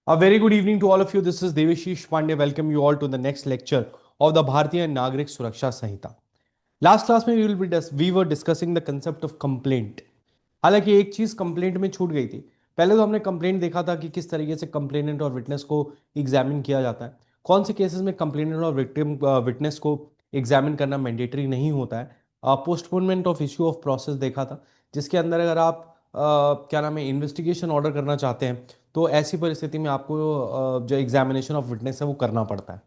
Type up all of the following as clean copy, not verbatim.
A very good evening to all of you. This is Devashish Pandey. Welcome you all to the next lecture of the Bharatiya Nagrik Suraksha Samhita. Last class में we were discussing the concept of complaint. हालांकि एक चीज complaint में छूट गई थी। पहले तो हमने कंप्लेंट देखा था कि किस तरीके से कंप्लेनेंट और विटनेस को एग्जामिन किया जाता है, कौन से केसेस में कंप्लेनेंट और विक्टिम विटनेस को एग्जामिन करना मैंडेटरी नहीं होता है। Postponement of issue of process देखा था, जिसके अंदर अगर आप क्या नाम है इन्वेस्टिगेशन ऑर्डर करना चाहते हैं तो ऐसी परिस्थिति में आपको जो एग्जामिनेशन ऑफ विटनेस है वो करना पड़ता है।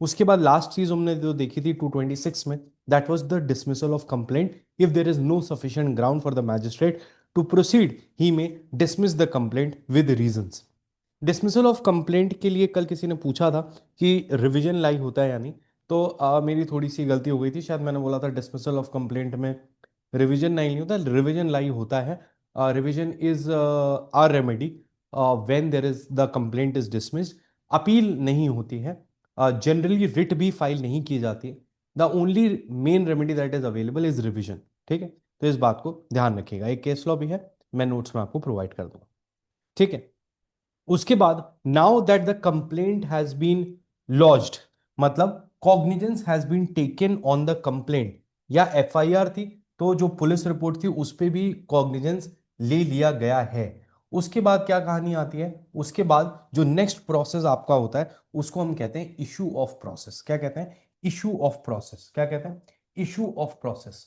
उसके बाद लास्ट चीज हमने जो देखी थी 226 में, that was the dismissal of complaint. If there is no sufficient ground for the magistrate to proceed he may dismiss the complaint with reasons. Dismissal of complaint के लिए कल किसी ने पूछा था कि रिवीजन लाई होता है या नहीं। तो मेरी थोड़ी सी गलती हो गई थी, शायद मैंने बोला था डिसमिसल ऑफ कंप्लेंट में रिवीजन नहीं होता, रिवीजन लाई होता है। Revision is a remedy when there is the complaint is dismissed. Appeal नहीं होती है, जनरली रिट भी फाइल नहीं की जाती है। The only main remedy that is available is revision. ठीक है, तो इस बात को ध्यान रखिएगा। एक केस लॉ भी है, मैं नोट्स में आपको प्रोवाइड कर दूंगा। ठीक है, उसके बाद now that the complaint has been lodged, मतलब cognizance has been taken on the complaint, या एफआईआर थी तो जो पुलिस रिपोर्ट थी उस पे भी कॉग्निजेंस ले लिया गया है। उसके बाद क्या कहानी आती है, उसके बाद जो नेक्स्ट प्रोसेस आपका होता है उसको हम कहते हैं इशू ऑफ प्रोसेस। क्या कहते हैं? Issue of process. क्या कहते हैं? Issue of process.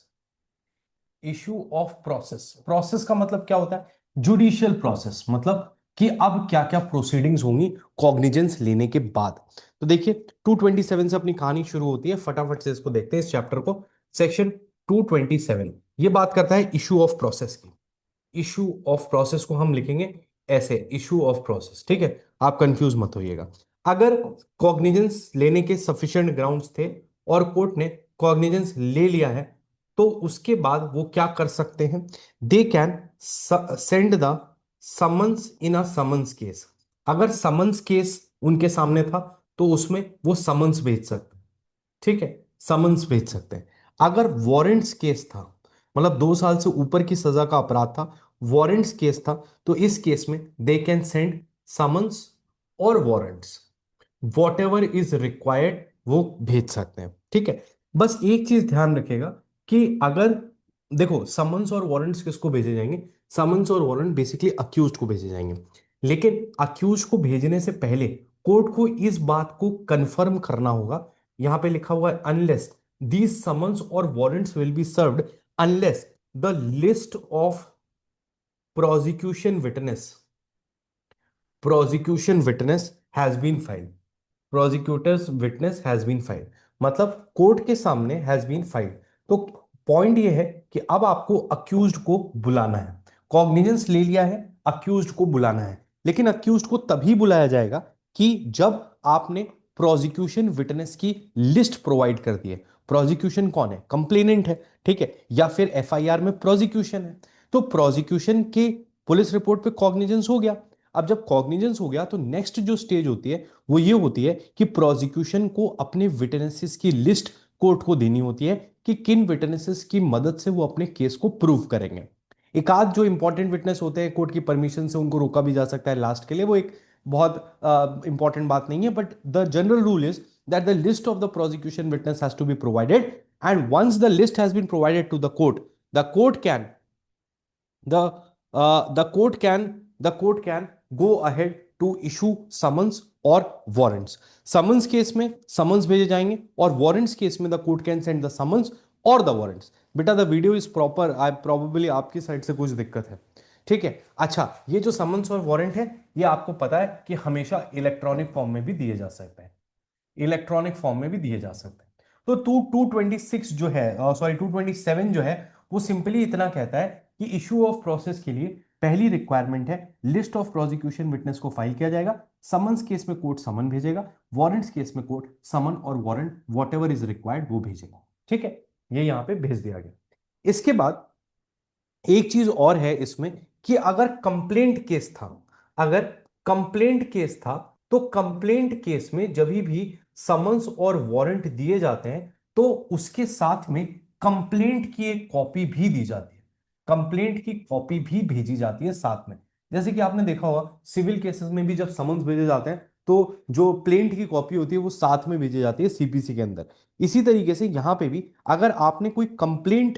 Issue of process, process का मतलब क्या होता है? जुडिशियल प्रोसेस, मतलब कि अब क्या क्या प्रोसीडिंग्स होंगी कॉग्निजेंस लेने के बाद। तो देखिए 227 से अपनी कहानी शुरू होती है, फटाफट से इसको देखते हैं इस चैप्टर को। सेक्शन 227 ये बात करता है इशू ऑफ प्रोसेस की। इशू ऑफ प्रोसेस को हम लिखेंगे ऐसे, इशू ऑफ प्रोसेस। ठीक है, आप कंफ्यूज मत होइएगा। अगर कॉग्निजेंस लेने के सफिशिएंट ग्राउंड्स थे और कोर्ट ने कॉग्निजेंस ले लिया है, तो उसके बाद वो क्या कर सकते हैं? They can send the summons in a summons case. अगर समन्स केस उनके सामने था तो उसमें वो समन्स भेज सकते हैं। ठीक है, समन्स भेज सकते हैं। अगर वारंट्स केस था, मतलब 2 साल से ऊपर की सजा का अपराध था, वारंट्स केस था, तो इस केस में दे कैन सेंड समन्स और warrants, what ever is required वो भेज सकते हैं। ठीक है, बस एक चीज ध्यान रखिएगा कि अगर देखो समन्स और वारंट्स किसको भेजे जाएंगे? समन्स और वारंट बेसिकली अक्यूज्ड को भेजे जाएंगे, लेकिन अक्यूज को भेजने से पहले कोर्ट को इस बात को कंफर्म करना होगा। यहां पे लिखा हुआ है अनलेस दीज समन्स और warrants will be served unless the list of prosecution witness prosecution witness has been filed. Prosecutors witness has been filed, मतलब कोर्ट के सामने हैज बीन फाइल्ड। तो पॉइंट ये है कि अब आपको अक्यूज्ड को बुलाना है। कॉग्निजेंस ले लिया है, अक्यूज्ड को बुलाना है, लेकिन अक्यूज्ड को तभी बुलाया जाएगा कि जब आपने प्रोसिक्यूशन विटनेस की लिस्ट प्रोवाइड कर दी है। प्रोसिक्यूशन कौन है? कंप्लेनेंट है। ठीक है, या फिर एफआईआर में प्रोसिक्यूशन है। तो प्रोसिक्यूशन के पुलिस रिपोर्ट पे कॉग्निजेंस हो गया। अब जब कॉग्निजेंस हो गया तो नेक्स्ट जो स्टेज होती है वो ये होती है कि प्रोसिक्यूशन को अपने विटनेसेस की लिस्ट कोर्ट को देनी होती है कि किन विटनेसेस की मदद से वो अपने केस को प्रूव करेंगे। एक आध जो इंपॉर्टेंट विटनेस होते हैं कोर्ट की परमिशन से उनको रोका भी जा सकता है लास्ट के लिए, वो एक बहुत इंपॉर्टेंट बात नहीं है, but the general rule is that the list of the prosecution witness has to be provided, and once the list has been provided to the court can the court can go ahead to issue summons और warrants. Summons case में summons भेजे जाएंगे और warrants case में the court can send the summons और the warrants. बेटा the video is proper, I probably आपकी side से कुछ दिक्कत है। ठीक है, अच्छा ये जो समन्स और वारंट है ये आपको पता है कि हमेशा इलेक्ट्रॉनिक फॉर्म में भी दिए जा सकते हैं, इलेक्ट्रॉनिक फॉर्म में भी दिए जा सकते हैं। तो 226 जो है, सॉरी 227 जो है, वो सिंपली इतना कहता है कि इशू ऑफ प्रोसेस के लिए पहली रिक्वायरमेंट है लिस्ट ऑफ प्रोसिक्यूशन विटनेस को फाइल किया जाएगा। समन्स केस में कोर्ट समन भेजेगा, वारंट्स केस में कोर्ट समन और warrant what ever is required वो भेजेगा। ठीक है, ये यहां पे भेज दिया गया। इसके बाद एक चीज और है इसमें कि अगर कंप्लेंट केस था, अगर कंप्लेंट केस था तो कंप्लेंट केस में जब भी समन्स और वारंट दिए जाते हैं तो उसके साथ में कंप्लेंट की एक कॉपी भी दी जाती है, कंप्लेंट की कॉपी भी भेजी जाती है साथ में। जैसे कि आपने देखा होगा सिविल केसेस में भी जब समन्स भेजे जाते हैं तो जो प्लेंट की कॉपी होती है वो साथ में भेजी जाती है सीपीसी के अंदर। इसी तरीके से यहाँ पे भी अगर आपने कोई कंप्लेंट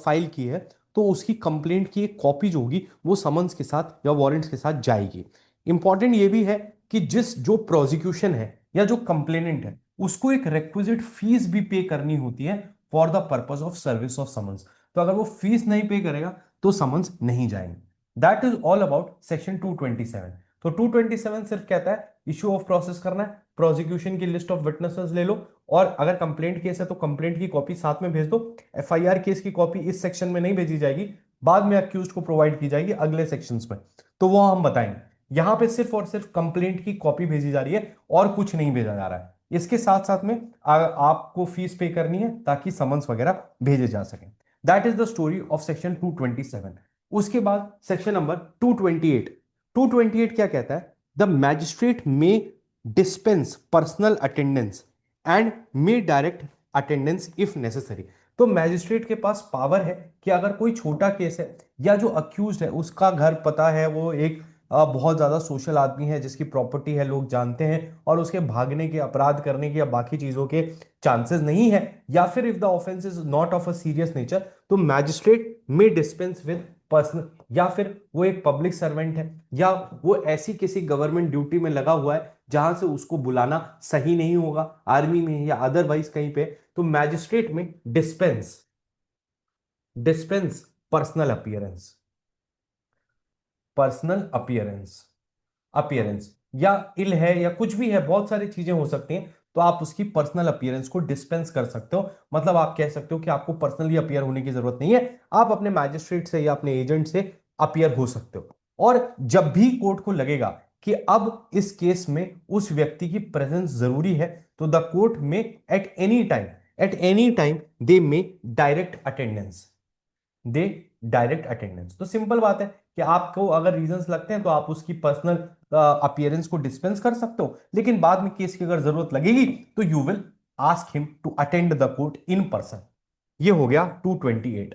फाइल की है तो उसकी कंप्लेंट की एक कॉपी जो होगी वो समन्स के साथ या वारंट्स के साथ जाएगी। इंपॉर्टेंट ये भी है कि जिस जो प्रोसिक्यूशन है या जो कंप्लेनेंट है उसको एक रेक्विजिट फीस भी पे करनी होती है for the purpose of service of summons. तो अगर वो फीस नहीं पे करेगा तो समन्स नहीं जाएंगे। That is all about section 227। तो 227 सिर्फ कहता है इश्यू ऑफ प्रोसेस करना है, प्रोसिक्यूशन की लिस्ट ऑफ विटनेसेस ले लो, और अगर कंप्लेंट केस है तो कंप्लेंट की कॉपी साथ में भेज दो। एफआईआर केस की कॉपी इस सेक्शन में नहीं भेजी जाएगी, बाद में अक्यूज को प्रोवाइड की जाएगी अगले सेक्शंस में, तो वो हम बताएंगे। यहां पे सिर्फ और सिर्फ कंप्लेंट की कॉपी भेजी जा रही है और कुछ नहीं भेजा जा रहा है। इसके साथ साथ में आपको फीस पे करनी है ताकि समन्स वगैरह भेजे जा सके। That is the story of section 227। उसके बाद सेक्शन नंबर 228। 228 क्या कहता है? द मैजिस्ट्रेट में dispense personal attendance and may direct attendance if necessary. तो मैजिस्ट्रेट के पास पावर है कि अगर कोई छोटा केस है या जो अक्यूज है उसका घर पता है, वो एक बहुत ज्यादा सोशल आदमी है जिसकी प्रॉपर्टी है लोग जानते हैं, और उसके भागने के, अपराध करने के या बाकी चीजों के चांसेस नहीं है, या फिर if the offence is not of a serious nature, तो मैजिस्ट्रेट में डिस्पेंस विद पर्सनल, या फिर वो एक पब्लिक सर्वेंट है या वो ऐसी किसी गवर्नमेंट ड्यूटी में लगा हुआ है जहां से उसको बुलाना सही नहीं होगा, आर्मी में या अदरवाइज कहीं पे, तो मैजिस्ट्रेट में dispense dispense personal appearance, personal appearance, appearance या इल है या कुछ भी है, बहुत सारी चीजें हो सकती हैं, तो आप उसकी पर्सनल अपीयरेंस को डिस्पेंस कर सकते हो। मतलब आप कह सकते हो कि आपको पर्सनली अपीयर होने की जरूरत नहीं है, आप अपने मैजिस्ट्रेट से या अपने एजेंट से अपीयर हो सकते हो। और जब भी कोर्ट को लगेगा कि अब इस केस में उस व्यक्ति की प्रेजेंस जरूरी है, तो द कोर्ट में एट एनी टाइम दे में डायरेक्ट अटेंडेंस, दे डायरेक्ट अटेंडेंस। तो सिंपल बात है कि आपको अगर रीजंस लगते हैं तो आप उसकी पर्सनल अपीयरेंस को डिस्पेंस कर सकते हो, लेकिन बाद में केस की अगर जरूरत लगेगी तो you will ask him to attend the court in person. ये हो गया 228।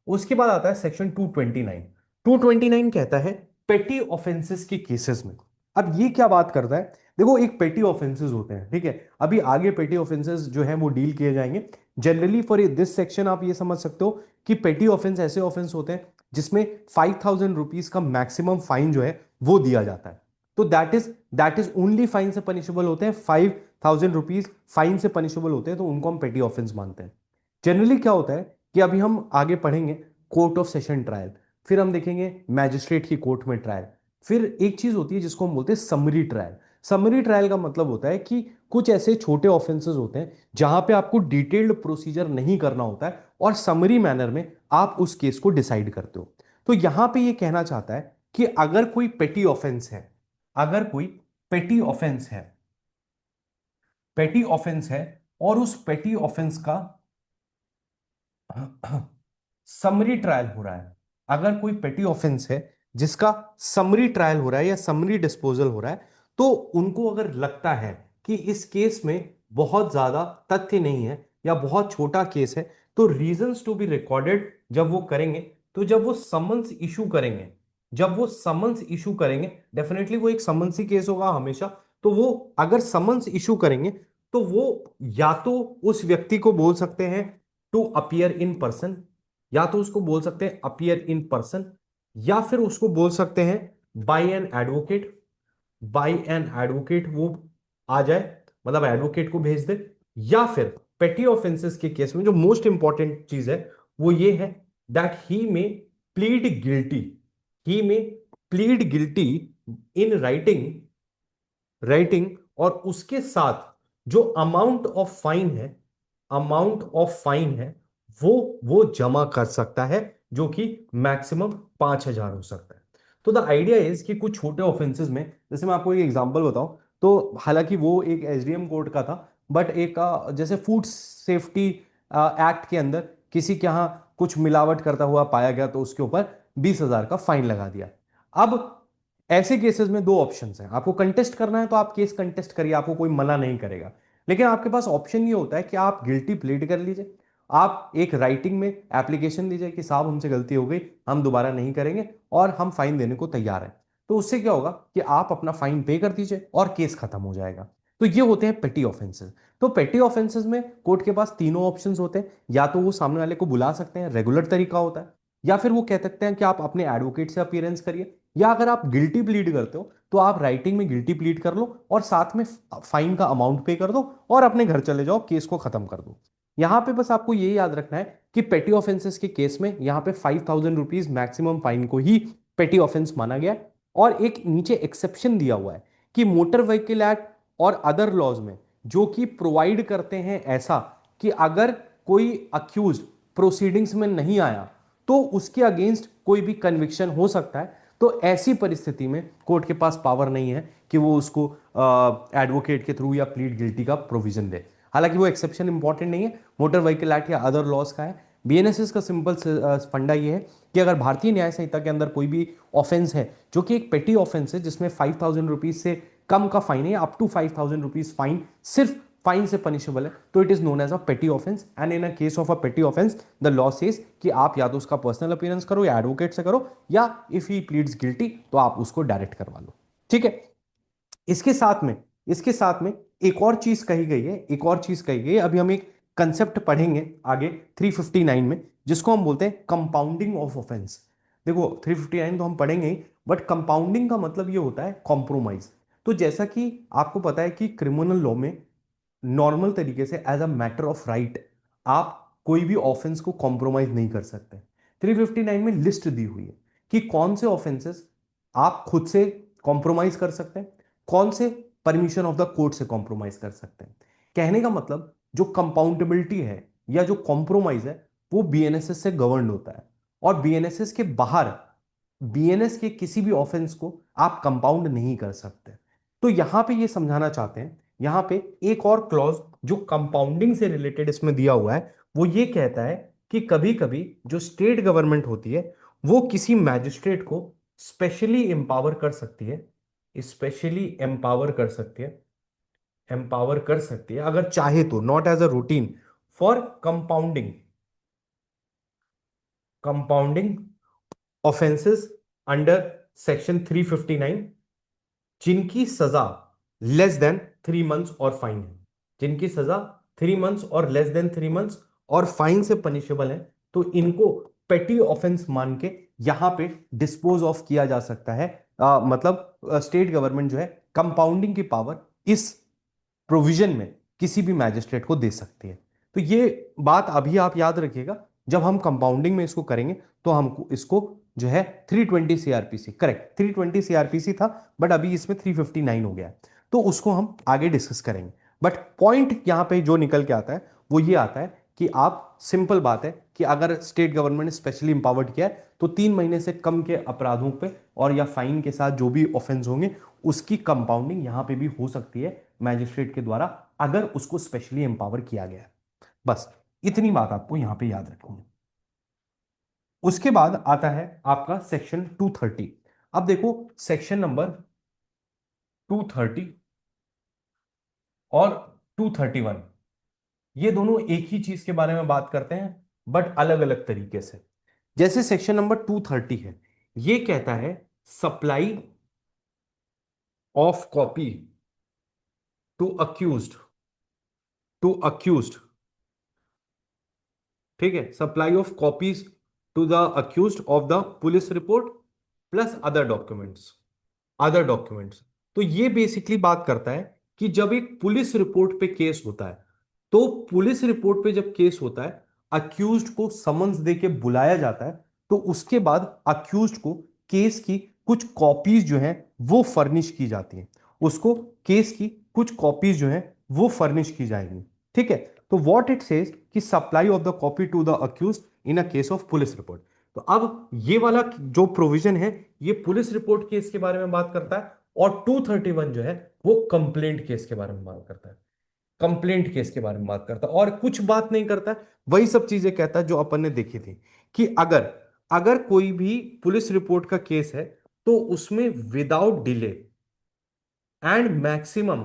उसके बाद आता है सेक्शन 229। 229 कहता है पेटी ऑफेंसेस के केसेस में। अब ये क्या बात करता है? देखो, एक पेटी ऑफेंसेस होते हैं, ठीक है, अभी आगे पेटी ऑफेंसेस जो है वो डील किए जाएंगे। जनरली फॉर दिस सेक्शन आप ये समझ सकते हो कि पेटी ऑफेंस ऐसे ऑफेंस होते हैं जिसमें 5,000 रुपीज का मैक्सिमम फाइन जो है वो दिया जाता है। तो दैट इज ओनली फाइन से पनिशेबल होते हैं, 5,000 रुपीज फाइन से पनिशेबल होते हैं, तो उनको हम पेटी ऑफेंस मानते हैं। जनरली क्या होता है कि अभी हम आगे पढ़ेंगे कोर्ट ऑफ सेशन ट्रायल, फिर हम देखेंगे मैजिस्ट्रेट की कोर्ट में ट्रायल, फिर एक चीज होती है जिसको हम बोलते हैं समरी ट्रायल। समरी ट्रायल का मतलब होता है कि कुछ ऐसे छोटे ऑफेंसेस होते हैं जहां पे आपको डिटेल्ड प्रोसीजर नहीं करना होता है और समरी मैनर में आप उस केस को डिसाइड करते हो। तो यहां पे ये कहना चाहता है कि अगर कोई पेटी ऑफेंस है, अगर कोई पेटी ऑफेंस है, पेटी ऑफेंस है और उस पेटी ऑफेंस का समरी ट्रायल हो रहा है, अगर कोई पेटी ऑफेंस है जिसका समरी ट्रायल हो रहा है या समरी डिस्पोजल हो रहा है, तो उनको अगर लगता है कि इस केस में बहुत ज्यादा तथ्य नहीं है या बहुत छोटा केस है, तो रीजंस टू बी रिकॉर्डेड जब वो करेंगे, तो जब वो समन्स इशू करेंगे, जब वो समन्स इशू करेंगे, डेफिनेटली वो एक समन्सी केस होगा हमेशा, तो वो अगर समन्स इशू करेंगे तो वो या तो उस व्यक्ति को बोल सकते हैं टू अपीयर इन पर्सन, या तो उसको बोल सकते हैं अपीयर इन पर्सन, या फिर उसको बोल सकते हैं by an advocate, by an advocate वो आ जाए, मतलब एडवोकेट को भेज दे, या फिर पेटी ऑफेंसेस के केस में जो मोस्ट इंपॉर्टेंट चीज है वो ये है दैट ही में प्लीड गिल्टी, ही में plead guilty in writing, writing, और उसके साथ जो अमाउंट ऑफ फाइन है, अमाउंट ऑफ फाइन है वो जमा कर सकता है, जो कि मैक्सिमम 5,000 हो सकता है। तो द आइडिया इज कि कुछ छोटे ऑफेंसेस में, जैसे मैं आपको एक एग्जांपल बताऊं, तो हालांकि वो एक एसडीएम कोर्ट का था, बट एक जैसे फूड सेफ्टी एक्ट के अंदर किसी के यहाँ कुछ मिलावट करता हुआ पाया गया तो उसके ऊपर 20,000 का फाइन लगा दिया। अब ऐसे केसेस में दो ऑप्शंस हैं, आपको कंटेस्ट करना है तो आप केस कंटेस्ट करिए, आपको कोई मना नहीं करेगा, लेकिन आपके पास ऑप्शन ये होता है कि आप गिल्टी प्लीड कर लीजिए, आप एक राइटिंग में एप्लीकेशन दीजिए कि साहब हमसे गलती हो गई, हम दोबारा नहीं करेंगे और हम फाइन देने को तैयार हैं। तो उससे क्या होगा कि आप अपना फाइन पे कर दीजिए और केस खत्म हो जाएगा। तो ये होते हैं पेटी ऑफेंसेस। तो पेटी ऑफेंसेस में कोर्ट के पास तीनों ऑप्शंस होते हैं, या तो वो सामने वाले को बुला सकते हैं, रेगुलर तरीका होता है, या फिर वो कह सकते हैं कि आप अपने एडवोकेट से अपीयरेंस करिए, या अगर आप गिल्टी प्लीड करते हो तो आप राइटिंग में गिल्टी प्लीड कर लो और साथ में फाइन का अमाउंट पे कर दो और अपने घर चले जाओ, केस को खत्म कर दो। यहां पे बस आपको ये याद रखना है कि पेटी ऑफेंसेस के केस में यहां पे 5,000 रुपीज मैक्सिमम फाइन को ही पेटी ऑफेंस माना गया है। और एक नीचे एक्सेप्शन दिया हुआ है कि मोटर व्हीकल एक्ट और अदर लॉज में जो कि प्रोवाइड करते हैं ऐसा कि अगर कोई अक्यूज प्रोसीडिंग्स में नहीं आया तो उसके अगेंस्ट कोई भी कन्विक्शन हो सकता है। तो ऐसी परिस्थिति में कोर्ट के पास पावर नहीं है कि वो उसको एडवोकेट के थ्रू या प्लीड गिल्टी का प्रोविजन दे। हालांकि वो एक्सेप्शन इंपॉर्टेंट नहीं है, मोटर व्हीकल एक्ट या अदर लॉज का है। बीएनएसएस का सिंपल फंडा ये है कि अगर भारतीय न्याय संहिता के अंदर कोई भी ऑफेंस है जो कि एक पेटी ऑफेंस है जिसमें 5,000 रुपीज से कम का फाइन है, अप टू 5,000 रुपीज फाइन सिर्फ फाइन से पनिशेबल है, तो it is known as a petty offence. And in a case of a petty offence the law says कि आप या तो उसका पर्सनल अपीयरेंस करो या एडवोकेट से करो, या इफ ही प्लीड्स गिल्टी तो आप उसको डायरेक्ट करवा लो। ठीक है। इसके साथ में इसके साथ में एक और चीज कही गई है, एक और चीज कही गई है। अभी हम एक कंसेप्ट पढ़ेंगे आगे 359 में, जिसको हम बोलते हैं कंपाउंडिंग ऑफ ऑफेंस। देखो 359 तो हम पढ़ेंगे ही, बट कंपाउंडिंग का मतलब ये होता है कॉम्प्रोमाइज। तो जैसा कि आपको पता है कि क्रिमिनल लॉ में नॉर्मल तरीके से as a matter of right आप कोई भी ऑफेंस को कॉम्प्रोमाइज नहीं कर सकते। 359 में लिस्ट दी हुई है कि कौन से ऑफेंसेस आप खुद से कॉम्प्रोमाइज कर सकते हैं, कौन से परमिशन ऑफ द कोर्ट से कॉम्प्रोमाइज कर सकते हैं। कहने का मतलब जो कंपाउंडेबिलिटी है या जो कॉम्प्रोमाइज है वो बीएनएसएस से गवर्न होता है, और बीएनएसएस के बाहर बीएनएस के किसी भी ऑफेंस को आप कंपाउंड नहीं कर सकते। तो यहां पे ये समझाना चाहते हैं, यहां पे एक और क्लॉज जो कंपाउंडिंग से रिलेटेड इसमें दिया हुआ है, वो ये कहता है कि कभी कभी जो स्टेट गवर्नमेंट होती है वो किसी मैजिस्ट्रेट को स्पेशली एम्पावर कर सकती है, स्पेशली एम्पावर कर सकती है अगर चाहे तो, not as a routine, for compounding offences under section 359 जिनकी सजा लेस देन 3 मंथ्स और फाइन है, जिनकी सजा 3 मंथ्स और लेस देन 3 मंथ्स और फाइन से पनिशेबल है, तो इनको पेटी ऑफेंस मान के यहां पे डिस्पोज ऑफ किया जा सकता है। मतलब स्टेट गवर्नमेंट जो है कंपाउंडिंग की पावर इस प्रोविजन में किसी भी मैजिस्ट्रेट को दे सकती है। तो ये बात अभी आप याद रखिएगा, जब हम कंपाउंडिंग में इसको करेंगे तो हमको इसको जो है 320 सीआरपीसी, करेक्ट 320 सीआरपीसी था बट अभी इसमें 359 हो गया है, तो उसको हम आगे डिस्कस करेंगे। बट पॉइंट यहां पे जो निकल के आता है वो ये आता है कि आप, सिंपल बात है कि अगर स्टेट गवर्नमेंट ने स्पेशली इंपावर्ड किया है तो 3 महीने से कम के अपराधों पे और या फाइन के साथ जो भी ऑफेंस होंगे उसकी कंपाउंडिंग यहां पे भी हो सकती है मैजिस्ट्रेट के द्वारा, अगर उसको स्पेशली एम्पावर किया गया है। बस इतनी बात आपको यहां पे याद रखनी है। उसके बाद आता है आपका सेक्शन 230। अब देखो सेक्शन नंबर 230 और 231 ये दोनों एक ही चीज के बारे में बात करते हैं बट अलग अलग तरीके से। जैसे सेक्शन नंबर 230 है, ये कहता है supply of copy to accused, to accused, ठीक है, supply of copies to the accused of the police report plus other documents. तो ये बेसिकली बात करता है कि जब एक पुलिस रिपोर्ट पे केस होता है, तो पुलिस रिपोर्ट पे जब केस होता है अक्यूज्ड को समन्स दे के बुलाया जाता है, तो उसके बाद अक्यूज्ड को केस की कुछ कॉपीज जो हैं वो फर्निश की जाती हैं, उसको केस की कुछ कॉपीज जो हैं वो फर्निश की जाएंगी। ठीक है। तो व्हाट इट सेज कि supply of the copy to the accused in a case of police report. तो अब ये वाला जो प्रोविजन है ये पुलिस रिपोर्ट केस के बारे में बात करता है, और 231 जो है वो कंप्लेंट केस के बारे में बात करता है, कंप्लेंट केस के बारे में बात करता है, और कुछ बात नहीं करता है, वही सब चीजें कहता है जो अपन ने देखी थी कि अगर अगर कोई भी पुलिस रिपोर्ट का केस है तो उसमें without delay and maximum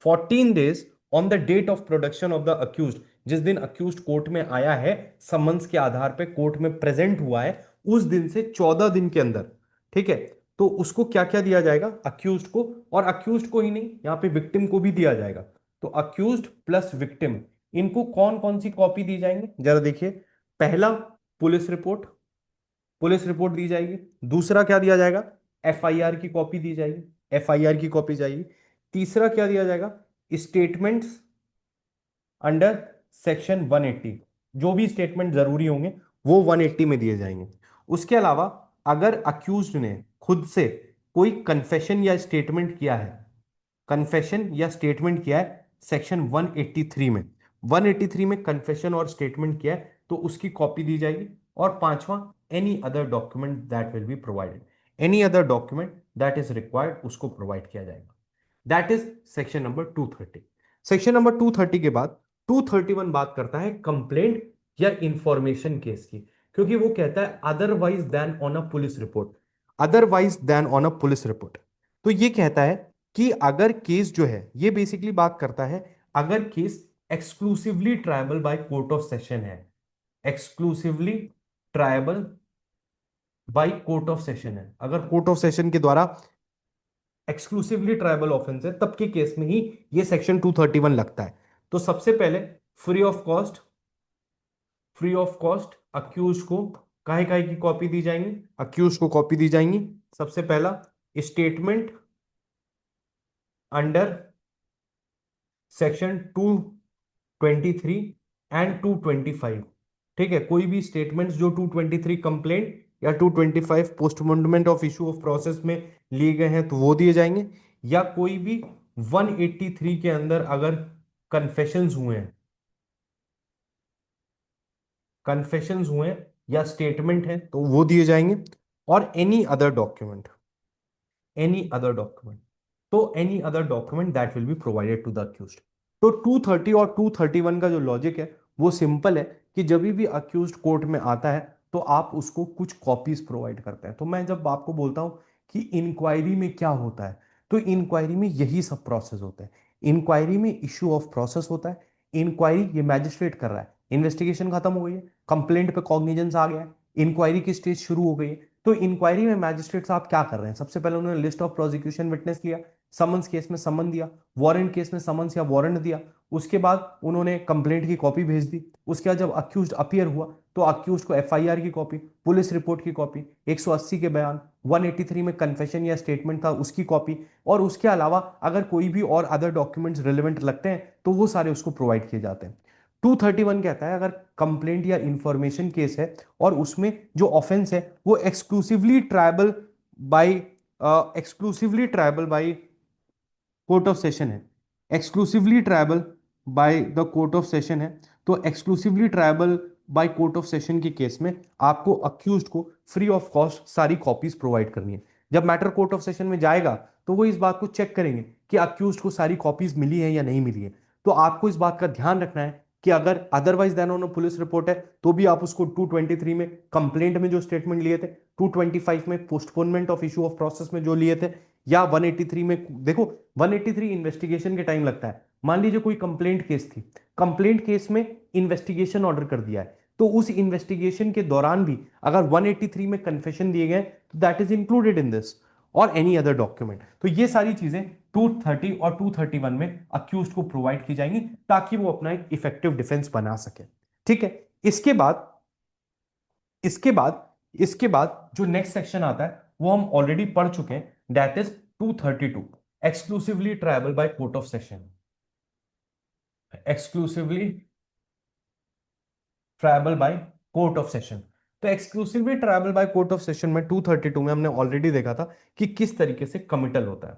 14 days on the date of production of the accused, जिस दिन अक्यूज्ड कोर्ट में आया है समन्स के आधार पे कोर्ट में प्रेजेंट हुआ है उस दिन से 14 दिन के अंदर, ठीक है, तो उसको क्या क्या दिया जाएगा, अक्यूज्ड को, और अक्यूज्ड को ही नहीं, यहां पे विक्टिम को भी दिया जाएगा। तो अक्यूज्ड प्लस विक्टिम, इनको कौन कौन सी कॉपी दी जाएंगे जरा देखिए। पहला, पुलिस रिपोर्ट, पुलिस रिपोर्ट दी जाएगी। दूसरा क्या दिया जाएगा, एफआईआर की कॉपी दी जाएगी, एफआईआर की कॉपी जाएगी। तीसरा क्या दिया जाएगा, स्टेटमेंट्स अंडर सेक्शन 180, जो भी स्टेटमेंट जरूरी होंगे वो 180 में दिए जाएंगे। उसके अलावा अगर अक्यूज्ड ने खुद से कोई कन्फेशन या स्टेटमेंट किया है, कन्फेशन या स्टेटमेंट किया है सेक्शन 183 में, 183 में कन्फेशन और स्टेटमेंट किया है तो उसकी कॉपी दी जाएगी। और पांचवा, any other document that will be provided, any other document that is required उसको प्रोवाइड किया जाएगा। That is section number 230। Section number 230 के बाद 231 बात करता है कंप्लेंट या इंफॉर्मेशन केस की, क्योंकि वो कहता है otherwise then on a police report, otherwise then on a police report. तो ये कहता है कि अगर केस जो है, ये बेसिकली बात करता है अगर case exclusively triable by court of session है, exclusively triable by court of session है, अगर कोर्ट ऑफ सेशन के द्वारा एक्सक्लूसिवली ट्राइबल ऑफेंस है तब के केस में ही ये सेक्शन 231 लगता है। तो सबसे पहले free of cost, free of cost accuse को काहे काहे की कॉपी दी जाएंगी, अक्यूज को कॉपी दी जाएंगी। सबसे पहला, स्टेटमेंट अंडर सेक्शन 223 एंड 225, ठीक है, कोई भी स्टेटमेंट्स जो 223 कंप्लेंट या 225 पोस्टमॉर्टमेंट ऑफ इशू ऑफ प्रोसेस में लिए गए हैं तो वो दिए जाएंगे, या कोई भी 183 के अंदर अगर कन्फेशंस हुए हैं, कन्फेशंस हुए हैं या स्टेटमेंट है तो वो दिए जाएंगे। और any other document, any other document, तो any other document that will be provided to the accused. तो 230 और 231 का जो लॉजिक है वो सिंपल है कि जब भी अक्यूज्ड कोर्ट में आता है तो आप उसको कुछ कॉपीज प्रोवाइड करते हैं। तो मैं जब आपको बोलता हूं कि इंक्वायरी में क्या होता है, तो इंक्वायरी में यही सब प्रोसेस होता है। इंक्वायरी में इश्यू ऑफ प्रोसेस होता है। इंक्वायरी ये मैजिस्ट्रेट कर रहा है, इन्वेस्टिगेशन खत्म हो गई है, कंप्लेंट पे कॉग्निजेंस आ गया है, इंक्वायरी की स्टेज शुरू हो गई है। तो इंक्वायरी में मैजिस्ट्रेट साहब क्या कर रहे हैं, सबसे पहले उन्होंने लिस्ट ऑफ प्रोसिक्यूशन विटनेस लिया, समन्स केस में समन दिया, वारंट केस में समन्स या वारंट दिया, उसके बाद उन्होंने कंप्लेंट की कॉपी भेज दी। उसके बाद जब अक्यूज्ड अपीयर हुआ तो अक्यूज्ड को एफआईआर की कॉपी, पुलिस रिपोर्ट की कॉपी, 180 के बयान, 183 में कन्फेशन या स्टेटमेंट था उसकी कॉपी, और उसके अलावा अगर कोई भी और अदर डॉक्यूमेंट्स रिलेवेंट लगते हैं तो वो सारे उसको प्रोवाइड किए जाते हैं। 231 कहता है अगर कंप्लेंट या इंफॉर्मेशन केस है और उसमें जो ऑफेंस है वो exclusively triable by, exclusively triable by court of session है, exclusively triable by the court of session है, तो exclusively triable by court of session के केस में आपको अक्यूज्ड को फ्री ऑफ कॉस्ट सारी कॉपीज प्रोवाइड करनी है। जब मैटर कोर्ट ऑफ सेशन में जाएगा तो वो इस बात को चेक करेंगे कि अक्यूज्ड को सारी कॉपीज मिली है या नहीं मिली है। तो आपको इस बात का ध्यान रखना है कि अगर otherwise then on police report है तो भी आप उसको 223 में कंप्लेंट में जो स्टेटमेंट लिए थे, 225 में postponement of issue of process में जो लिए थे, या 183 में, देखो 183 इन्वेस्टिगेशन के टाइम लगता है। मान लीजिए कोई कंप्लेंट केस थी, कंप्लेंट केस में इन्वेस्टिगेशन ऑर्डर कर दिया है तो उस इन्वेस्टिगेशन के दौरान भी अगर 183 में कन्फेशन दिए गए तो that is included in this, और एनी अदर डॉक्यूमेंट। तो ये सारी चीजें 230 और 231 में अक्यूज को प्रोवाइड की जाएंगी ताकि वो अपना एक इफेक्टिव डिफेंस बना सके। ठीक है, इसके बाद, इसके बाद इसके बाद जो नेक्स्ट सेक्शन आता है वो हम ऑलरेडी पढ़ चुके हैं, that is 232, exclusively triable by court of session, exclusively triable by court of session. तो exclusively triable by court of session में 232 में हमने ऑलरेडी देखा था कि किस तरीके से कमिटल होता है,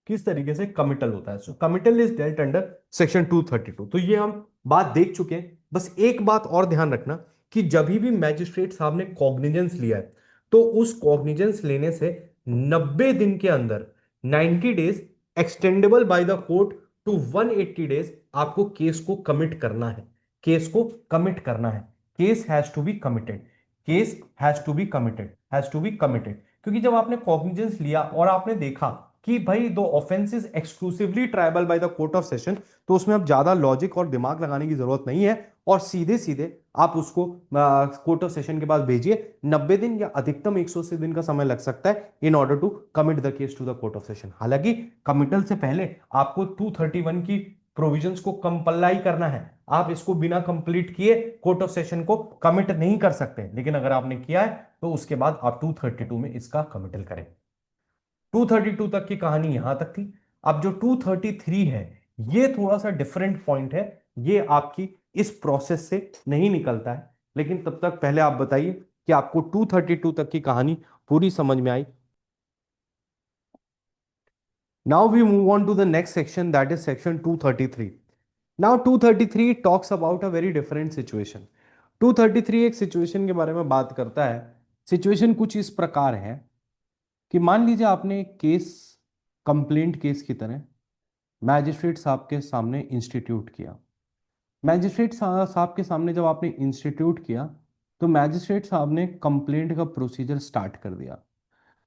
किस तरीके से कमिटल होता है। So committal is dealt under section 232। तो ये हम बात देख चुके हैं। बस एक बात और ध्यान रखना कि जब भी मैजिस्ट्रेट साहब ने कॉग्निजेंस लिया है तो उस कॉग्निजेंस लेने से 90 दिन के अंदर, 90 days extendable by the court to 180 days, आपको केस को कमिट करना है, केस को कमिट करना है। Case has to be committed, case has to be committed, has to be committed. क्योंकि जब आपने कॉग्निजेंस लिया और आपने देखा कि भाई दो offences exclusively triable bye the court of session, तो उसमें अब ज्यादा लॉजिक और दिमाग लगाने की जरूरत नहीं है, और सीधे सीधे आप उसको कोर्ट ऑफ सेशन के पास भेजिए। 90 दिन या अधिकतम 180 दिन का समय लग सकता है in order to commit the case to the court of session. हालांकि कमिटल से पहले आपको 231 की प्रोविजंस को कंप्लाई करना है। आप इसको बिना कंप्लीट किए कोर्ट ऑफ सेशन को कमिट नहीं कर सकते, लेकिन अगर आपने किया है तो उसके बाद आप 232 में इसका कमिटल करें। 232 तक की कहानी यहां तक थी। अब जो 233 है, ये थोड़ा सा डिफरेंट पॉइंट है, ये आपकी इस प्रोसेस से नहीं निकलता है। लेकिन तब तक पहले आप बताइए कि आपको 232 तक की कहानी पूरी समझ में आई। Now we move on to the next section, that is section 233. Now 233 talks about a very different situation. 233 एक सिचुएशन के बारे में बात करता है। सिचुएशन कुछ इस प्रकार है कि मान लीजिए आपने एक केस कंप्लेंट केस की तरह मैजिस्ट्रेट साहब के सामने इंस्टीट्यूट किया। मैजिस्ट्रेट साहब के सामने जब आपने इंस्टीट्यूट किया तो मैजिस्ट्रेट साहब ने कंप्लेंट का प्रोसीजर स्टार्ट कर दिया।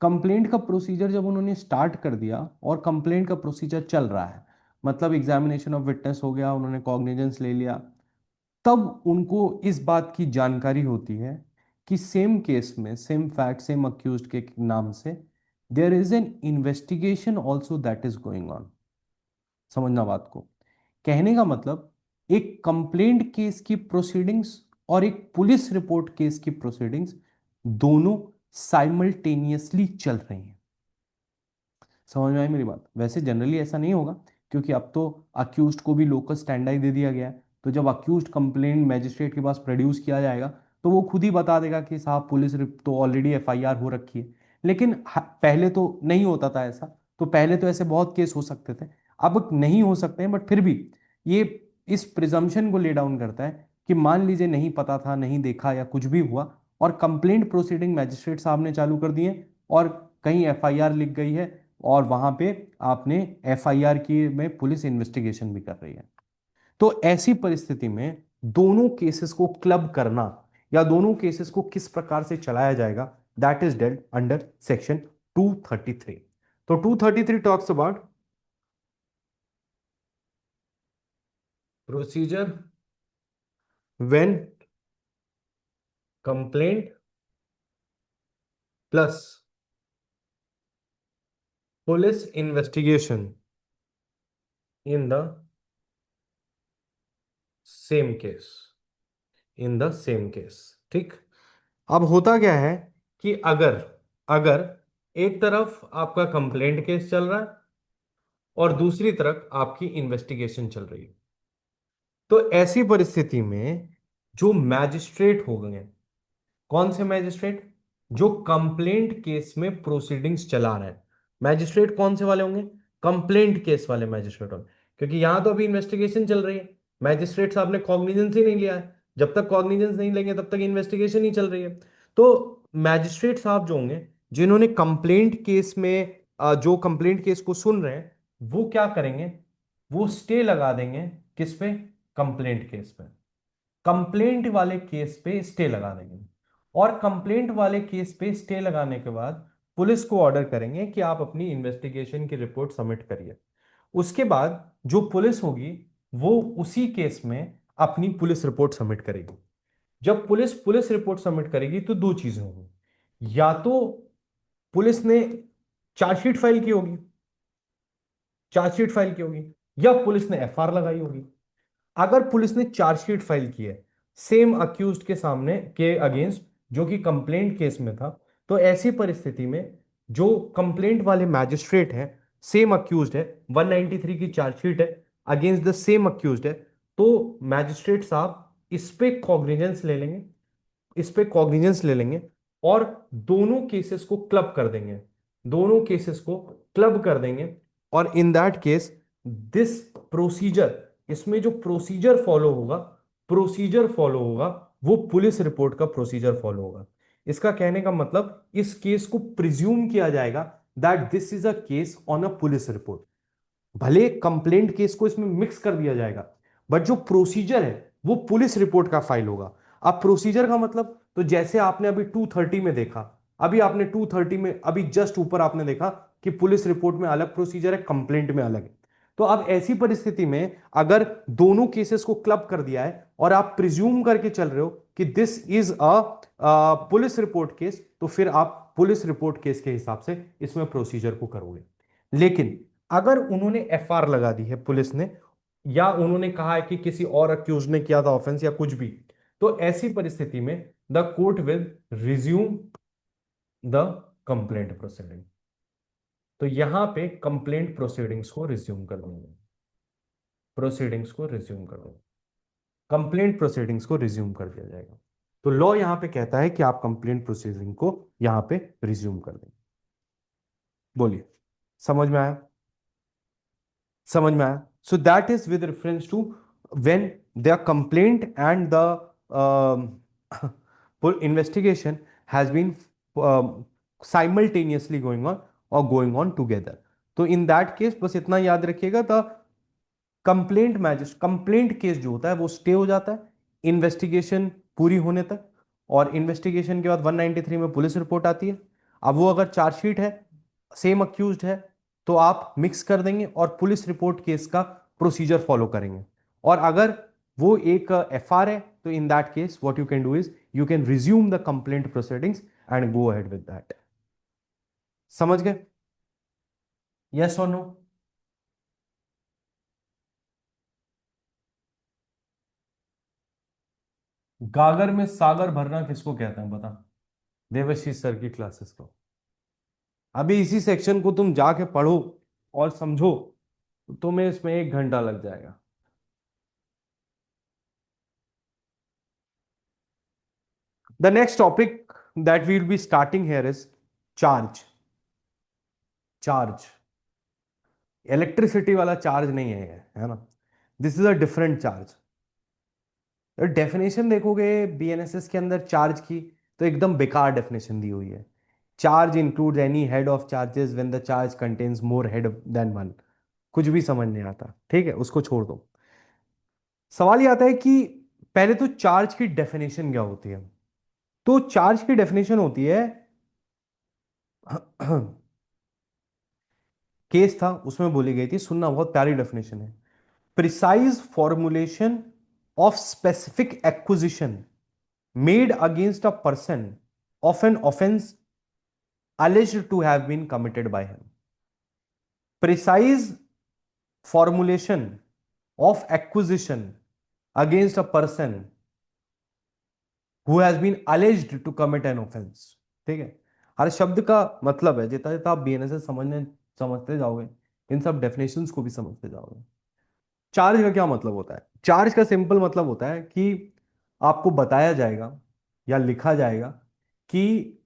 कंप्लेंट का प्रोसीजर जब उन्होंने स्टार्ट कर दिया और कंप्लेंट का प्रोसीजर चल रहा है, मतलब एग्जामिनेशन ऑफ विटनेस हो गया, उन्होंने कॉग्निजेंस ले लिया, तब उनको इस बात की जानकारी होती है कि सेम केस में सेम फैक्ट सेम अक्यूज्ड के नाम से there is an investigation also that is going on. समझना बात को, कहने का मतलब एक कंप्लेंट केस की प्रोसीडिंग्स और एक पुलिस रिपोर्ट केस की प्रोसीडिंग्स दोनों साइमल्टेनियसली चल रही हैं। समझ में आई मेरी बात? वैसे जनरली ऐसा नहीं होगा, क्योंकि अब तो अक्यूज्ड को भी लोकल स्टैंडाई दे दिया गया है। तो जब अक्यूज्ड कंप्लेंट मैजिस्ट्रेट के पास प्रोड्यूस किया जाएगा तो वो खुद ही बता देगा कि साहब पुलिस तो ऑलरेडी एफआईआर हो रखी है। लेकिन पहले तो नहीं होता था ऐसा। तो पहले तो ऐसे बहुत केस हो सकते थे, अब नहीं हो सकते हैं, बट फिर भी ये इस प्रिजम्पशन को ले डाउन करता है कि मान लीजिए नहीं पता था, नहीं देखा, या कुछ भी हुआ, और कंप्लेंट प्रोसीडिंग मैजिस्ट्रेट साहब ने चालू कर दिए, और कहीं एफआईआर लिख गई है, और वहां पे आपने एफआईआर की में पुलिस इन्वेस्टिगेशन भी कर रही है। तो ऐसी परिस्थिति में दोनों केसेस को क्लब करना या दोनों केसेस को किस प्रकार से चलाया जाएगा, that is dealt under section 233। तो 233 talks about procedure when complaint plus police investigation in the same case, in the same case. ठीक। अब होता क्या है कि अगर अगर एक तरफ आपका कंप्लेंट केस चल रहा है और दूसरी तरफ आपकी इन्वेस्टिगेशन चल रही है, तो ऐसी परिस्थिति में जो मैजिस्ट्रेट हो गए, कौन से मैजिस्ट्रेट? जो कंप्लेंट केस में प्रोसीडिंग्स चला रहे हैं। मैजिस्ट्रेट कौन से वाले होंगे? कंप्लेंट केस वाले मैजिस्ट्रेट होंगे, क्योंकि यहां तो अभी इन्वेस्टिगेशन चल रही है। मैजिस्ट्रेट साहब ने कॉग्निजेंस ही नहीं लिया है। जब तक कॉग्निजेंस नहीं लेंगे तब तक इन्वेस्टिगेशन ही चल रही है। तो मैजिस्ट्रेट साहब जो होंगे, जिन्होंने कंप्लेंट केस में जो कंप्लेंट केस को सुन रहे हैं, वो क्या करेंगे? वो स्टे लगा देंगे किस पे? कंप्लेंट केस पे। कंप्लेंट वाले केस पे स्टे लगा देंगे, और कंप्लेंट वाले केस पे स्टे लगाने के बाद पुलिस को ऑर्डर करेंगे कि आप अपनी इन्वेस्टिगेशन की रिपोर्ट सबमिट करिए। उसके बाद जो पुलिस होगी वो उसी केस में अपनी पुलिस रिपोर्ट सबमिट करेगी। जब पुलिस पुलिस रिपोर्ट सबमिट करेगी तो दो चीजें होंगी, या तो पुलिस ने चार्जशीट फाइल की होगी, चार्जशीट फाइल की होगी, या पुलिस ने एफआईआर लगाई होगी। अगर पुलिस ने चार्जशीट फाइल की है सेम अक्यूज्ड के सामने के अगेंस्ट, जो कि कंप्लेंट केस में था, तो ऐसी परिस्थिति में जो कंप्लेंट वाले मैजिस्ट्रेट हैं, सेम अक्यूज्ड है, 193 की चार्जशीट है अगेंस्ट द सेम अक्यूज्ड है, तो मैजिस्ट्रेट साहब इस पे कॉग्निजेंस ले लेंगे, इस पे कॉग्निजेंस ले लेंगे, और दोनों केसेस को क्लब कर देंगे, दोनों केसेस को क्लब कर देंगे। और in that case this procedure, इसमें जो प्रोसीजर फॉलो होगा, प्रोसीजर फॉलो होगा वो पुलिस रिपोर्ट का प्रोसीजर फॉलो होगा। इसका कहने का मतलब इस केस को प्रिज्यूम किया जाएगा that this is a case on a police report. भले कंप्लेंट केस को इसमें मिक्स कर दिया जाएगा, बट जो प्रोसीजर है वो पुलिस रिपोर्ट का फाइल होगा। अब प्रोसीजर का मतलब, तो जैसे आपने अभी 230 में देखा, अभी आपने 230 में अभी जस्ट ऊपर आपने देखा कि पुलिस रिपोर्ट में अलग प्रोसीजर है, कंप्लेंट में अलग है। तो अब ऐसी परिस्थिति में अगर दोनों केसेस को क्लब कर दिया है और आप प्रिज्यूम करके चल रहे हो कि this is a police report case, तो फिर आप पुलिस रिपोर्ट केस के हिसाब से इसमें प्रोसीजर को करोगे। लेकिन अगर उन्होंने एफआर लगा दी है पुलिस ने, या उन्होंने कहा है कि किसी और अक्यूज ने किया था ऑफेंस या कुछ भी, तो ऐसी परिस्थिति में the court will resume the complaint proceeding. तो यहां पे कंप्लेंट प्रोसीडिंग्स को रिज्यूम कर देंगे, प्रोसीडिंग्स को रिज्यूम कर देंगे, कंप्लेंट प्रोसीडिंग्स को रिज्यूम कर दिया जाएगा। तो लॉ यहां पे कहता है कि आप कंप्लेंट प्रोसीडिंग को यहां पे रिज्यूम कर देंगे। बोलिए, समझ में आया? समझ में आया? So that is with reference to when the complaint and the investigation has been simultaneously going on or going on together. तो इन दैट केस बस इतना याद रखिएगा, the complaint magistrate, complaint case जो होता है वो स्टे हो जाता है इन्वेस्टिगेशन पूरी होने तक, और इन्वेस्टिगेशन के बाद 193 में पुलिस रिपोर्ट आती है। अब वो अगर चार्जशीट है, सेम अक्यूज्ड है, तो आप मिक्स कर देंगे और पुलिस रिपोर्ट केस का प्रोसीजर फॉलो करेंगे। और अगर वो एक एफआर है, तो in that case what you can do is you can resume the complaint proceedings and go ahead with that. समझ गए? यस और नो? गागर में सागर भरना किसको कहते हैं बता? देवशीष सर की क्लासेस को। अभी इसी सेक्शन को तुम जाके पढ़ो और समझो, तो तुम्हें इसमें 1 घंटा लग जाएगा। The next topic that we will be starting here is charge. Charge electricity वाला चार्ज नहीं है ये, है ना? This is a different charge. Definition देखोगे बीएनएसएस के अंदर चार्ज की, तो एकदम बेकार डेफिनेशन दी हुई है। Charge includes any head of charges when the charge contains more head than one. कुछ भी समझ नहीं आता, ठीक है, उसको छोड़ दो। सवाल ये आता है कि पहले तो चार्ज की डेफिनेशन क्या होती है? तो चार्ज की डेफिनेशन होती है केस था उसमें बोली गई थी, सुनना, बहुत प्यारी डेफिनेशन है। Precise formulation of specific acquisition made against a person of an offense alleged to have been committed by him. Precise formulation of acquisition against a person who has been alleged to commit an offense. ठीक है? हर शब्द का मतलब है, जितना जितना आप BNS समझते जाओगे, इन सब डेफिनेशंस को भी समझते जाओगे। चार्ज का क्या मतलब होता है? चार्ज का सिंपल मतलब होता है कि आपको बताया जाएगा या लिखा जाएगा कि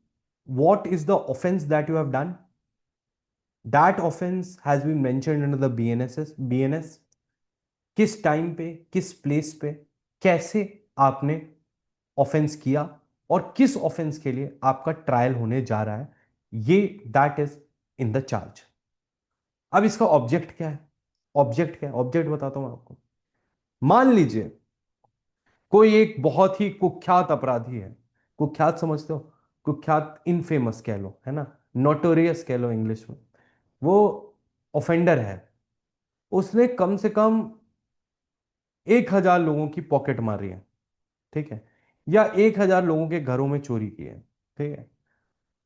what is the offense that you have done, that offense has been mentioned under the BNS, किस टाइम पे, किस प्लेस पे, कैसे आपने ऑफेंस किया, और किस ऑफेंस के लिए आपका ट्रायल होने जा रहा है, ये that is in the charge. अब इसका ऑब्जेक्ट क्या है? ऑब्जेक्ट क्या है? ऑब्जेक्ट बताता हूं आपको। मान लीजिए कोई एक बहुत ही कुख्यात अपराधी है। कुख्यात समझते हो? कुख्यात, इनफेमस कह लो, है ना, नोटोरियस कह लो इंग्लिश में। वो ऑफेंडर है, उसने कम से कम 1,000 लोगों की पॉकेट मारी है, ठीक है, या 1,000 लोगों के घरों में चोरी की है, ठीक है।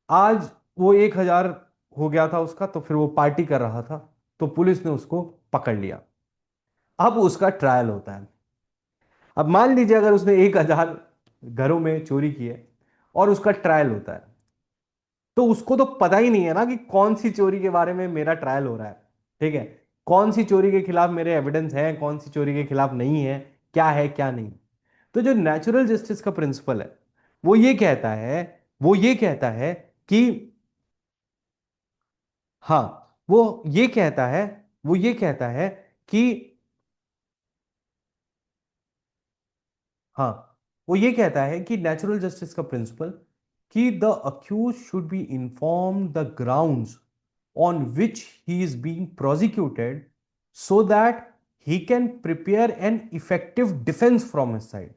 आज वो 1,000 हो गया था उसका, तो फिर वो पार्टी कर रहा था, तो पुलिस ने उसको पकड़ लिया। अब उसका ट्रायल होता है। अब मान लीजिए अगर उसने 1,000 घरों में चोरी की है और उसका ट्रायल होता है, तो उसको तो पता ही नहीं है ना कि कौन सी चोरी के बारे में मेरा ट्रायल हो रहा है, ठीक है, कौन सी चोरी के खिलाफ मेरे एविडेंस है, कौन सी चोरी के खिलाफ नहीं है क्या नहीं। तो जो नेचुरल जस्टिस का प्रिंसिपल है, वो ये कहता है, वो ये कहता है कि, हाँ, वो ये कहता है, वो ये कहता है कि, हाँ, वो ये कहता है कि नेचुरल जस्टिस का प्रिंसिपल, कि the accuse should be inform the grounds on which he is being prosecuted, so that he can prepare an effective defence from his side.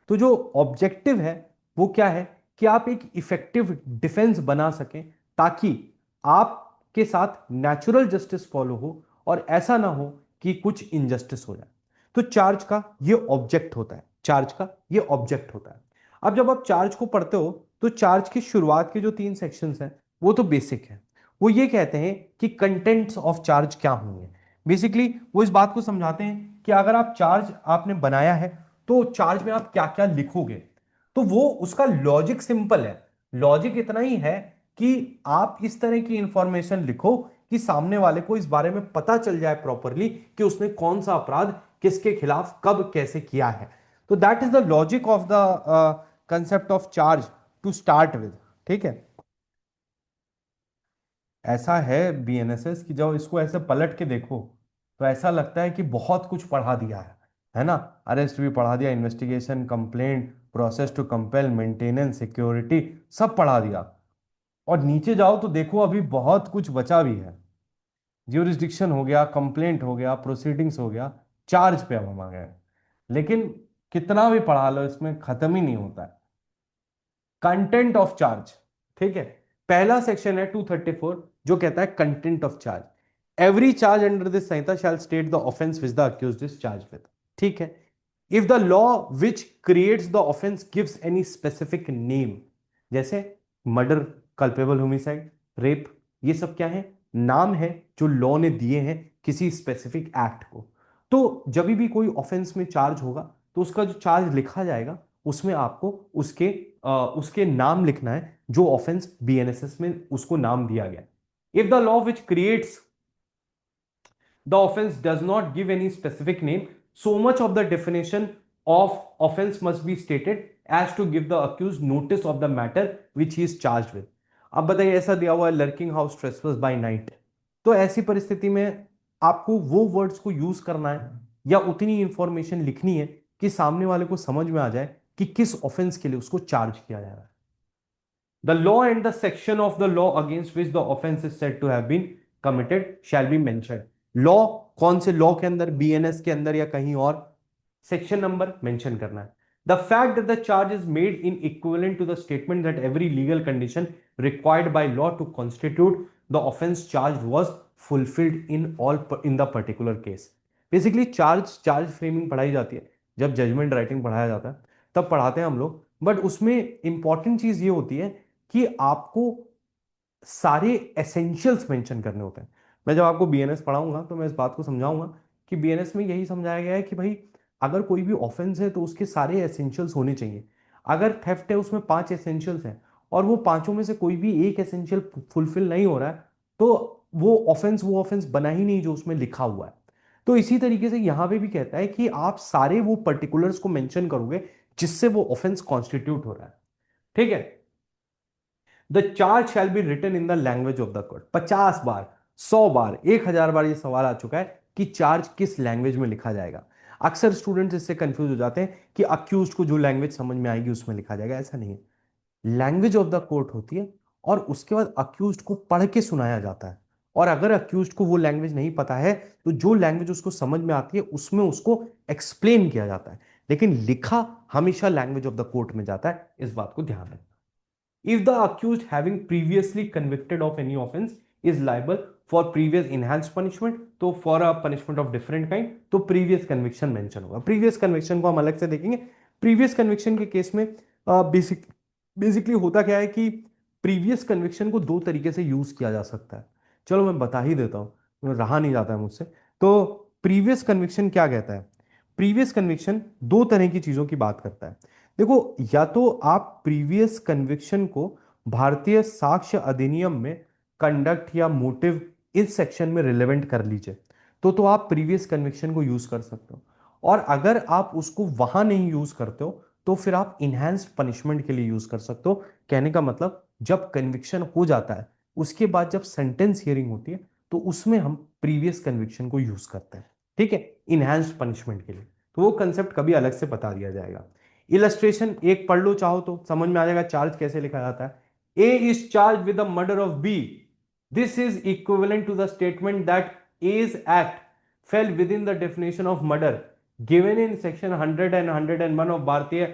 तो जो ऑब्जेक्टिव है वो क्या है कि आप एक इफेक्टिव डिफेंस बना सकें, ताकि आपके साथ नेचुरल जस्टिस फॉलो हो और ऐसा ना हो कि कुछ इनजस्टिस हो जाए। तो चार्ज का ये ऑब्जेक्ट होता है, चार्ज का ये ऑब्जेक्ट होता है। अब जब आप चार्ज को पढ़ते हो तो चार्ज की शुरुआत के जो 3 सेक्शंस हैं वो तो बेसिक है। वो ये कहते हैं कि कंटेंट्स ऑफ चार्ज क्या होंगे। बेसिकली वो इस बात को समझाते हैं कि अगर आप चार्ज आपने बनाया है तो चार्ज में आप क्या क्या लिखोगे। तो वो उसका लॉजिक सिंपल है। लॉजिक इतना ही है कि आप इस तरह की इंफॉर्मेशन लिखो कि सामने वाले को इस बारे में पता चल जाए प्रॉपरली कि उसने कौन सा अपराध किसके खिलाफ कब कैसे किया है। तो that is the logic of the concept of charge to start with. ठीक है। ऐसा है बीएनएसएस कि जब इसको ऐसे पलट के देखो तो ऐसा लगता है कि बहुत कुछ पढ़ा दिया है ना। अरेस्ट भी पढ़ा दिया, investigation, complaint, process to compel, maintenance, security, सब पढ़ा दिया। और नीचे जाओ तो देखो अभी बहुत कुछ बचा भी है। ज्यूरिसडिक्शन हो गया, कंप्लेंट हो गया, प्रोसीडिंग्स हो गया, चार्ज पे अब हम आ गए। लेकिन कितना भी पढ़ा लो इसमें खत्म ही नहीं होता है। कंटेंट ऑफ चार्ज, ठीक है। पहला सेक्शन है 234 जो कहता है content of charge. Every charge under this Sanhita shall state the offence which the accused is charge with. ठीक है। If the law which creates the offence gives any specific name, जैसे मर्डर, कल्पेबल होमिसाइड, रेप, ये सब क्या है, नाम है जो लॉ ने दिए हैं किसी स्पेसिफिक एक्ट को। तो जब भी कोई ऑफेंस में चार्ज होगा तो उसका जो चार्ज लिखा जाएगा उसमें आपको उसके नाम लिखना है जो ऑफेंस बीएनएसएस में उसको नाम दिया गया। If the law which creates the offense does not give any specific name, so much of the definition of offense must be stated as to give the accused notice of the matter which he is charged with। अब बताइए, ऐसा दिया हुआ है lurking house trespass by night, तो ऐसी परिस्थिति में आपको वो वर्ड्स को यूज करना है या उतनी इंफॉर्मेशन लिखनी है कि सामने वाले को समझ में आ जाए कि किस ऑफेंस के लिए उसको चार्ज किया जा रहा है। The law and the section of the law against which the offense is said to have been committed shall be mentioned। Law, कौन से लॉ के अंदर, बीएनएस के अंदर या कहीं और, सेक्शन नंबर मेंशन करना है। The fact that the charge is made in equivalent to the statement that every legal condition required by law to constitute the offense charged was fulfilled in the particular case। Basically charge framing पढ़ाई जाती है जब judgment writing पढ़ाया जाता है, तब पढ़ाते हैं हम लोग। बट उसमें इंपॉर्टेंट चीज ये होती है कि आपको सारे एसेंशियल्स मेंशन करने होते हैं। मैं जब आपको बीएनएस पढ़ाऊंगा तो मैं इस बात को समझाऊंगा कि बीएनएस में यही समझाया गया है कि भाई अगर कोई भी ऑफेंस है तो उसके सारे एसेंशियल्स होने चाहिए। अगर थेफ्ट है उसमें 5 एसेंशियल्स हैं और वो पांचों में से कोई भी एक एसेंशियल फुलफिल नहीं हो रहा है तो वो ऑफेंस बना ही नहीं जो उसमें लिखा हुआ है। तो इसी तरीके से यहां पे भी कहता है कि आप सारे वो पर्टिकुलर्स को मेंशन करोगे जिससे वो ऑफेंस कॉन्स्टिट्यूट हो रहा है। ठीक है। The charge shall be written in the language of the court. 50 बार, 100 बार, 1000 बार ये सवाल आ चुका है कि चार्ज किस लैंग्वेज में लिखा जाएगा। अक्सर स्टूडेंट्स इससे कंफ्यूज हो जाते हैं कि अक्यूज को जो लैंग्वेज समझ में आएगी उसमें लिखा जाएगा। ऐसा नहीं है। लैंग्वेज ऑफ द कोर्ट होती है और उसके बाद अक्यूज को पढ़ के सुनाया जाता है। और अगर अक्यूज को वो लैंग्वेज नहीं पता है तो जो लैंग्वेज उसको समझ में आती है उसमें उसको एक्सप्लेन किया जाता है, लेकिन लिखा हमेशा लैंग्वेज ऑफ द कोर्ट में जाता है। इस बात को ध्यान रखना। If the accused having previously convicted of any offense is liable for previous enhanced punishment, तो for a punishment of different kind, तो previous conviction mention होगा। previous conviction को हम अलग से देखेंगे। previous conviction के केस में बेसिकली होता क्या है कि previous conviction को दो तरीके से यूज किया जा सकता है। चलो मैं बता ही देता हूँ, रहा नहीं जाता है मुझसे। तो previous conviction क्या कहता है? previous conviction दो तरह की चीजों की बात करता है। देखो, या तो आप प्रीवियस कन्विक्शन को भारतीय साक्ष्य अधिनियम में कंडक्ट या मोटिव इस सेक्शन में रिलेवेंट कर लीजिए, तो आप प्रीवियस कन्विक्शन को यूज कर सकते हो। और अगर आप उसको वहां नहीं यूज करते हो तो फिर आप इनहैंस्ड पनिशमेंट के लिए यूज कर सकते हो। कहने का मतलब, जब कन्विक्शन हो जाता है उसके बाद जब सेंटेंस हियरिंग होती है तो उसमें हम प्रीवियस कन्विक्शन को यूज करते हैं। ठीक है, इनहैंस्ड पनिशमेंट के लिए। तो वो कंसेप्ट कभी अलग से बता दिया जाएगा। इलस्ट्रेशन एक पढ़ लो चाहो तो समझ में आ जाएगा चार्ज कैसे लिखा जाता है। A is charge with the murder of B. This is equivalent to the statement that A's act fell within the definition of murder given in section 100 and 101 of Bharatiya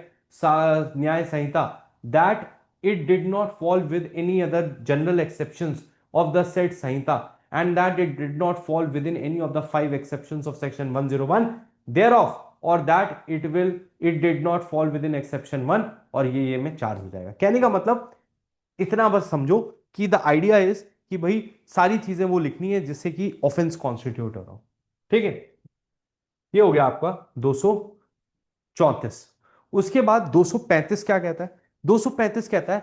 Nyaya Sanhita, that it did not fall with any other general exceptions of the said Samhita, and that it did not fall within any of the 5 exceptions of section 101 thereof, or that it did not fall within exception 1, और ये में charge हो जाएगा। कहने का मतलब इतना बस समझो कि द आइडिया इज कि भाई सारी चीजें वो लिखनी है जिससे कि ऑफेंस कॉन्स्टिट्यूट हो रहा हो। ठीक है, ये हो गया आपका 234। उसके बाद 235 क्या कहता है? 235 कहता है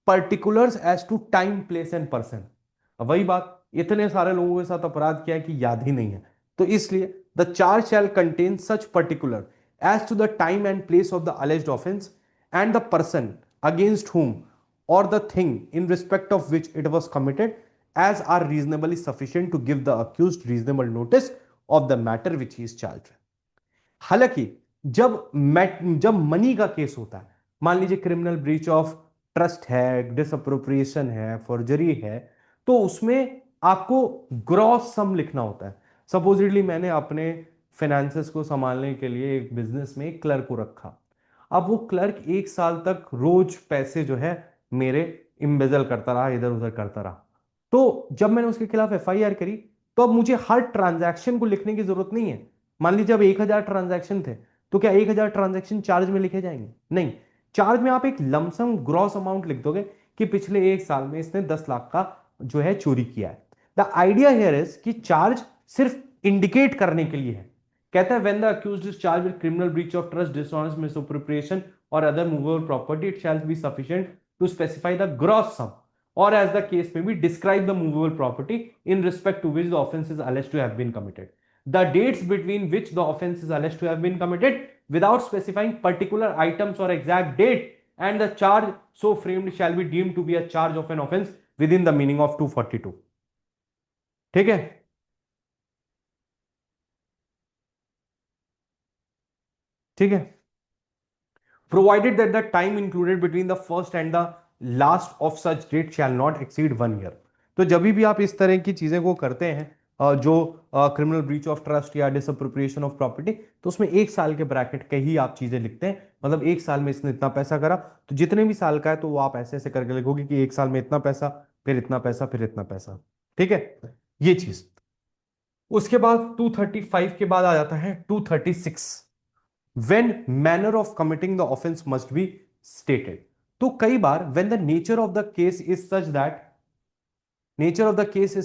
particulars as to time, place and person. अब वही बात, इतने सारे लोगों के साथ अपराध किया है कि याद ही नहीं है, तो इसलिए the charge shall contain such particular as to the time and place of the alleged offence and the person against whom or the thing in respect of which it was committed, as are reasonably sufficient to give the accused reasonable notice of the matter which he is charged with। हालांकि जब money का case होता है, मान लीजिए criminal breach of trust है, डिसअप्रोप्रिएशन है, forgery है, तो उसमें आपको ग्रॉस सम लिखना होता है। सपोजिटली मैंने अपने फाइनेंसेस को संभालने के लिए एक बिजनेस में एक क्लर्क को रखा। अब वो क्लर्क 1 साल तक रोज पैसे जो है मेरे इम्बेजल करता रहा, इधर उधर करता रहा। तो जब मैंने उसके खिलाफ एफआईआर करी, तो अब मुझे हर ट्रांजैक्शन को लिखने की जरूरत नहीं है। मान लीजिए अब 1,000 ट्रांजैक्शन थे, तो क्या 1,000 ट्रांजैक्शन चार्ज में लिखे जाएंगे? नहीं, चार्ज में आप एक लमसम ग्रॉस अमाउंट लिख दोगे कि पिछले 1 साल में इसने 10 लाख का जो है चोरी किया है। द आइडिया हियर इज कि चार्ज सिर्फ इंडिकेट करने के लिए है। कहता है when the accused is charge with criminal breach of trust, dishonest misappropriation और other movable property, it shall be sufficient to specify the gross sum, or as the case may be, describe the movable property in respect to which the offense is alleged to have been committed, the dates between which the offense is alleged to have been committed without specifying particular items or exact date, and the charge so framed shall be deemed to be a charge of an offense within the meaning of 242। ठीक है, ठीक है, provided that the time included between the first and the last of such date shall not exceed 1 year। तो जब भी आप इस तरह की चीजें को करते हैं, जो क्रिमिनल ब्रीच ऑफ ट्रस्ट या डिसअप्रोप्रिएशन ऑफ प्रॉपर्टी, तो उसमें 1 साल के ब्रैकेट के ही आप चीजें लिखते हैं। मतलब 1 साल में इसने इतना पैसा करा, तो जितने भी साल का है तो वो आप ऐसे ऐसे करके लिखोगे कि 1 साल में इतना पैसा, फिर इतना पैसा, फिर इतना पैसा। ठीक है, ये चीज। उसके बाद 235 के बाद आ जाता है 236, when manner of committing the offense must be stated। तो कई बार when the nature of the case is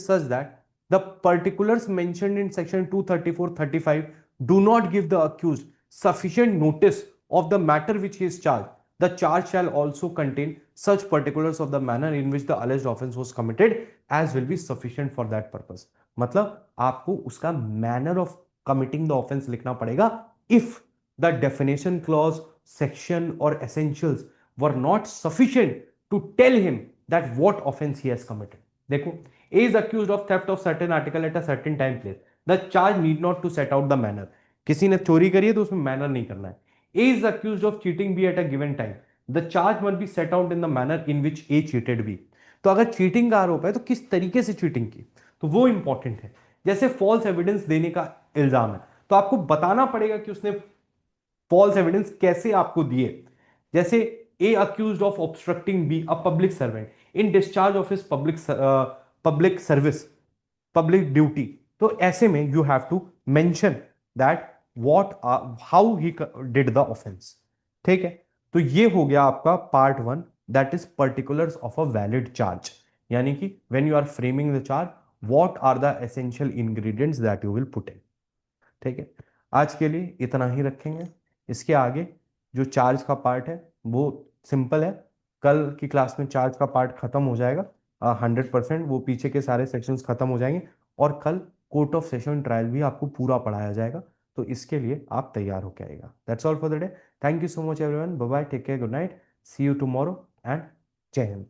such that the particulars mentioned in section 234-35 do not give the accused sufficient notice of the matter which he is charged, the charge shall also contain such particulars of the manner in which the alleged offense was committed as will be sufficient for that purpose। मतलब आपको उसका manner of committing the offense लिखना पड़ेगा if the definition clause, section or essentials were not sufficient to tell him that what offense he has committed। देखो, A is accused of theft of certain article at a certain time place, the charge need not to set out the manner। किसी ने चोरी करी है तो उसमें manner नहीं करना है। A is accused of cheating B at a given time, the charge must be set out in the manner in which A cheated B। तो अगर चीटिंग का आरोप है तो किस तरीके से चीटिंग की, तो वो इंपॉर्टेंट है। जैसे फॉल्स एविडेंस देने का इल्जाम है, तो आपको बताना पड़ेगा कि उसने फॉल्स एविडेंस कैसे आपको दिए। जैसे A accused of obstructing B a public servant in discharge of his public service, public duty. तो ऐसे में you have to mention that what how he did the offence. ठीक है, तो ये हो गया आपका part 1, that is particulars of a valid charge. यानी कि when you are framing the charge, what are the essential ingredients that you will put in. ठीक है, आज के लिए इतना ही रखेंगे। इसके आगे जो चार्ज का पार्ट है वो सिंपल है, कल की क्लास में चार्ज का पार्ट खत्म हो जाएगा 100%, वो पीछे के सारे सेक्शंस खत्म हो जाएंगे, और कल कोर्ट ऑफ सेशन ट्रायल भी आपको पूरा पढ़ाया जाएगा। तो इसके लिए आप तैयार होकर आएगा। That's all for the day. Thank you so much everyone, bye bye, take care, good night, see you tomorrow and Jai Hind.